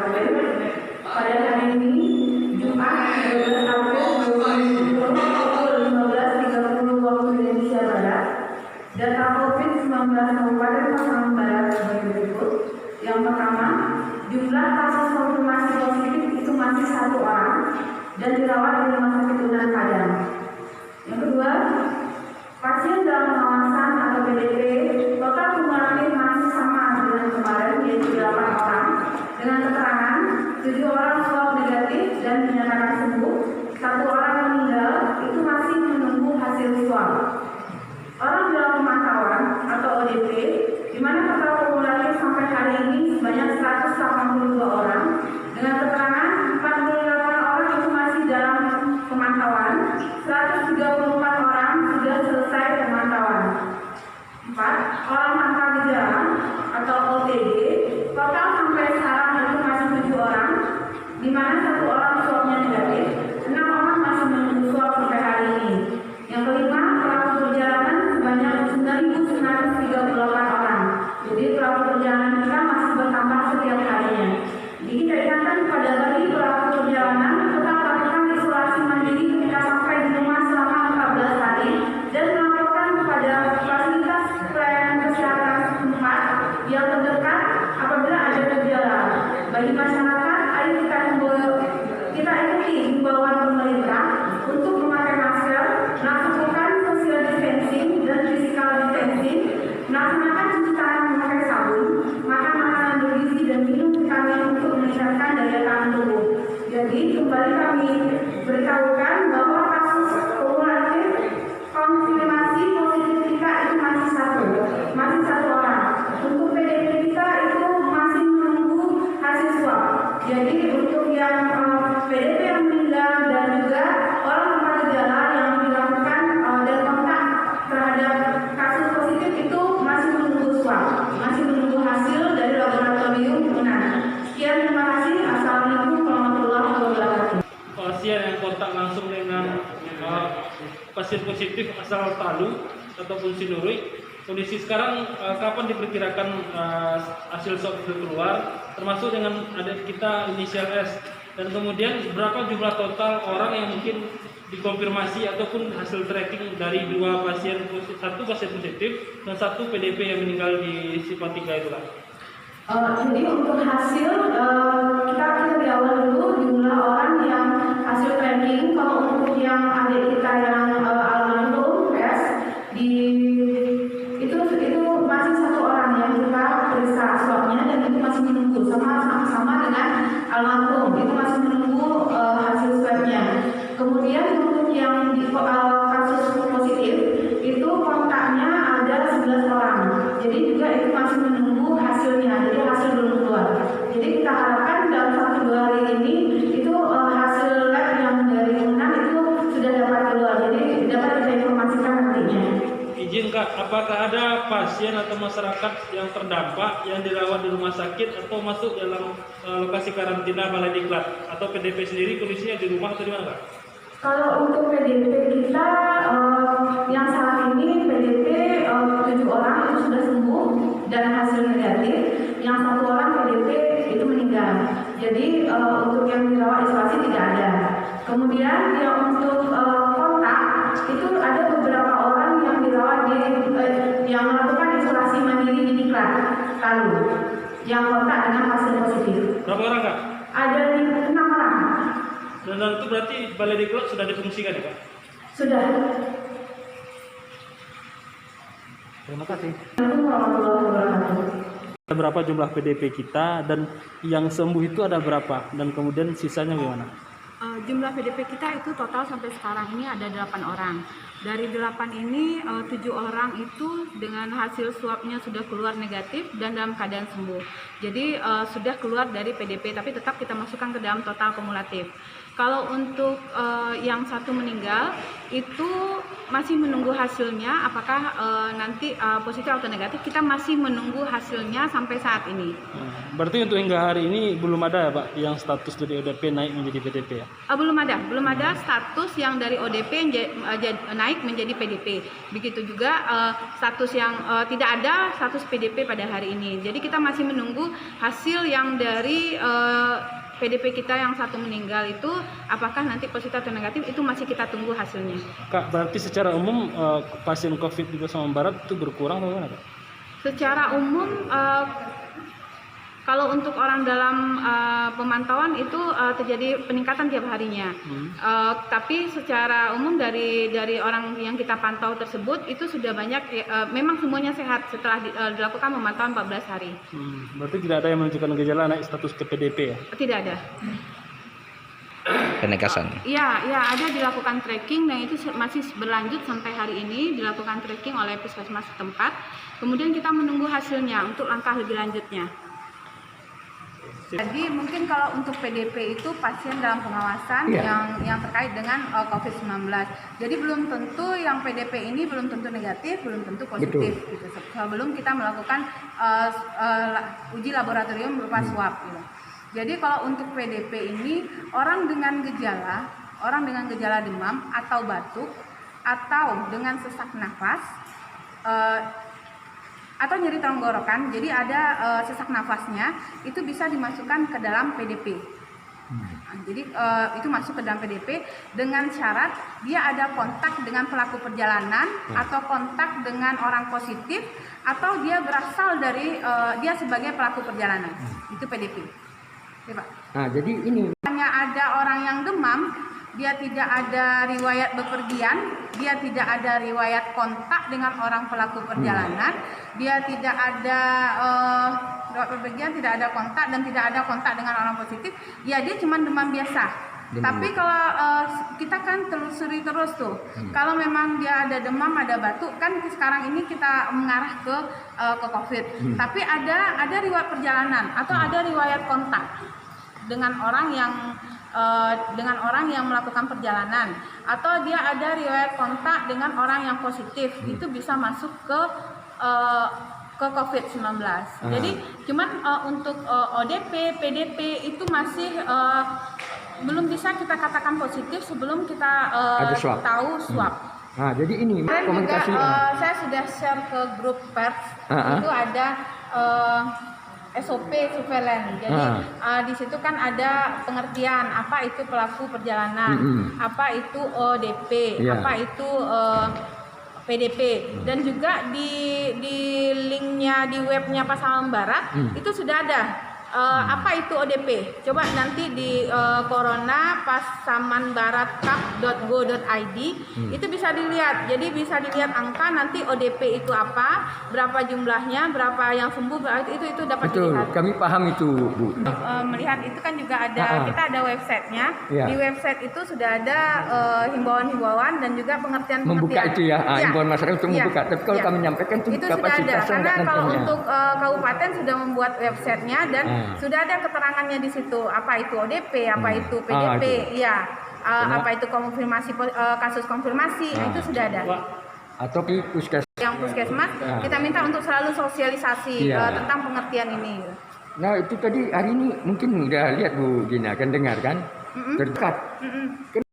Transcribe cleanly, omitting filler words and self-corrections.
pada hari ini Jumat 12 April 2020 pukul 15.30 waktu Indonesia Barat. Data COVID-19 Kabupaten Pasaman Barat sebagai berikut. Yang pertama, jumlah kasus konfirmasi positif itu masih 1 orang dan dirawat di Rumah Sakit Unan Padang. Yang kedua, pasien dalam pengawasan atau PDP total kumulatif masih sama dengan kemarin, yaitu 8 orang dengan keterangan 7 orang swab negatif dan dinyatakan sembuh, 1 orang meninggal itu masih menunggu hasil swab. Orang dalam pemantauan atau ODP, di mana total kumulatif sampai hari ini sebanyak 182 orang dengan keterangan 48 orang itu masih dalam pemantauan, 134 orang sudah selesai pemantauan. 4 orang tanpa gejala atau OTG, total sampai sekarang itu masih 7 orang, di mana 1 orang swabnya negatif, 6 orang masih menunggu swab sampai hari ini. Yang kelima, pelaku perjalanan sebanyak 9.938 orang. Jadi pelaku perjalanan kita masih bertambah setiap harinya. Jadi kita ingatkan kepada bagi pelaku perjalanan tetap lakukan isolasi mandiri ketika sampai di rumah selama 14 hari dan melaporkan kepada fasilitas pelayanan kesehatan setempat yang terdekat apabila ada gejala. Bagi masyarakat, ayo kita ikuti himbauan pemerintah untuk memakai masker, melakukan social distancing dan physical distancing, melaksanakan cuci tangan memakai sabun, makan makanan bergizi dan minum vitamin untuk meningkatkan daya tahan tubuh. Jadi kembali kami beritahukan bahwa kasus kumulatif konfirmasi positif kita itu masih 1 orang. Untuk PDP kita itu masih menunggu hasil swab. Jadi untuk yang PDP yang meninggal dan juga orang tanpa gejala yang dilakukan dan kontak terhadap kasus positif itu masih menunggu swab, masih menunggu hasil dari laboratorium Unan. Sekian, terima kasih. Assalamualaikum warahmatullahi wabarakatuh. Pasien yang kontak langsung dengan pasien positif asal Palu ataupun Sinurui, kondisi sekarang kapan diperkirakan hasil swab itu keluar, termasuk dengan ada kita inisial S, dan kemudian berapa jumlah total orang yang mungkin dikonfirmasi ataupun hasil tracking dari 2 pasien, 1 pasien positif dan 1 PDP yang meninggal di Sipatika itu lah. Jadi untuk hasil kita di awal dulu jumlah orang yang hasil tracking. Kalau untuk yang adik kita yang almarhum S itu masih 1 orang yang kita periksa swabnya dan itu masih menunggu sama dengan almarhum, itu masih menunggu hasil swabnya. Kemudian untuk yang di kasus positif itu kontaknya ada 11 orang, jadi juga itu masih menunggu hasilnya, jadi hasil belum keluar. Jadi kita harapkan dalam 1-2 hari ini itu hasil lab yang dari Unan itu sudah dapat keluar, jadi dapat kita informasikan nantinya. Izin Kak, apakah ada pasien atau masyarakat yang terdampak yang dirawat di rumah sakit atau masuk dalam lokasi karantina Balai Diklat, atau PDP sendiri kondisinya di rumah atau di mana Kak? Kalau untuk PDP kita yang saat ini PDP 7 orang itu sudah sembuh dan hasil negatif, yang 1 orang PDP itu meninggal. Jadi untuk yang dirawat isolasi tidak ada. Kemudian yang untuk kontak itu ada beberapa orang yang dirawat yang melakukan isolasi mandiri di Diklat Palu yang kontak dengan pasien positif. Berapa orang Kak? Ada 6 orang. Dan itu berarti Balai Diklat sudah difungsikan ya Pak? Sudah. Terima kasih. Assalamualaikum warahmatullahi wabarakatuh. Berapa jumlah PDP kita dan yang sembuh itu ada berapa dan kemudian sisanya bagaimana? Jumlah PDP kita itu total sampai sekarang ini ada 8 orang. Dari 8 ini 7 orang itu dengan hasil swabnya sudah keluar negatif dan dalam keadaan sembuh. Jadi sudah keluar dari PDP, tapi tetap kita masukkan ke dalam total kumulatif. Kalau untuk yang 1 meninggal itu masih menunggu hasilnya, apakah nanti positif atau negatif, kita masih menunggu hasilnya sampai saat ini. Berarti untuk hingga hari ini belum ada ya Pak yang status dari ODP naik menjadi PDP ya? belum ada status yang dari ODP naik menjadi PDP. Begitu juga status yang tidak ada status PDP pada hari ini. Jadi kita masih menunggu hasil yang dari PDP kita yang satu meninggal itu, apakah nanti positif atau negatif, itu masih kita tunggu hasilnya. Kak, berarti secara umum pasien COVID di Pasaman Barat itu berkurang atau bagaimana, Kak? Secara umum kalau untuk orang dalam pemantauan itu terjadi peningkatan tiap harinya. Tapi secara umum dari orang yang kita pantau tersebut itu sudah banyak, memang semuanya sehat setelah dilakukan pemantauan 14 hari. Berarti tidak ada yang menunjukkan gejala naik status ke PDP ya? Tidak ada. Penegasan. Iya, ada dilakukan tracking dan itu masih berlanjut sampai hari ini, dilakukan tracking oleh puskesmas setempat. Kemudian kita menunggu hasilnya untuk langkah lebih lanjutnya. Jadi mungkin kalau untuk PDP itu pasien dalam pengawasan yang terkait dengan COVID-19. Jadi belum tentu yang PDP ini belum tentu negatif, belum tentu positif. Gitu. Sebelum kita melakukan uji laboratorium berupa swab. Gitu. Jadi kalau untuk PDP ini orang dengan gejala demam atau batuk atau dengan sesak nafas atau nyeri tenggorokan, jadi ada sesak nafasnya, itu bisa dimasukkan ke dalam PDP. Jadi itu masuk ke dalam PDP dengan syarat dia ada kontak dengan pelaku perjalanan atau kontak dengan orang positif atau dia berasal dari dia sebagai pelaku perjalanan. Itu PDP. Ya, Pak. Nah, jadi ini Hanya ada orang yang demam, dia tidak ada riwayat bepergian, dia tidak ada riwayat kontak dengan orang pelaku perjalanan, dia tidak ada riwayat bepergian, tidak ada kontak dan tidak ada kontak dengan orang positif, ya dia cuma demam biasa. Tapi kalau kita kan telusuri terus tuh, kalau memang dia ada demam, ada batuk, kan sekarang ini kita mengarah ke COVID. Tapi ada riwayat perjalanan atau ada riwayat kontak dengan orang yang melakukan perjalanan atau dia ada riwayat kontak dengan orang yang positif, itu bisa masuk ke COVID-19. Jadi cuman untuk ODP, PDP itu masih belum bisa kita katakan positif sebelum kita tahu swab. Nah, jadi ini Dan komunikasi. juga saya sudah share ke grup pers, itu ada SOP surveillance. Jadi di situ kan ada pengertian apa itu pelaku perjalanan, apa itu ODP, apa itu PDP, dan juga di linknya di webnya Pasaman Barat itu sudah ada apa itu ODP. Coba nanti di corona pasamanbaratcup.go.id itu bisa dilihat. Jadi bisa dilihat angka nanti ODP itu apa, berapa jumlahnya, berapa yang sembuh, itu dapat dilihat. Kami paham itu, Bu. Melihat itu kan juga ada, kita ada websitenya. Di website itu sudah ada himbauan-himbauan dan juga pengertian-pengertian. Membuka itu ya, himbauan masyarakat untuk membuka. Tapi kalau kami menyampaikan itu sudah ada, kapasitasnya karena enggak kalau nantinya. untuk kabupaten sudah membuat websitenya dan sudah ada keterangannya di situ, apa itu ODP, apa itu PDP, apa itu konfirmasi kasus konfirmasi, itu sudah ada. Atau di puskesmas. Yang puskesmas kita minta untuk selalu sosialisasi tentang pengertian ini. Nah, itu tadi hari ini mungkin udah lihat Bu Gina, kan dengar kan? Terdekat.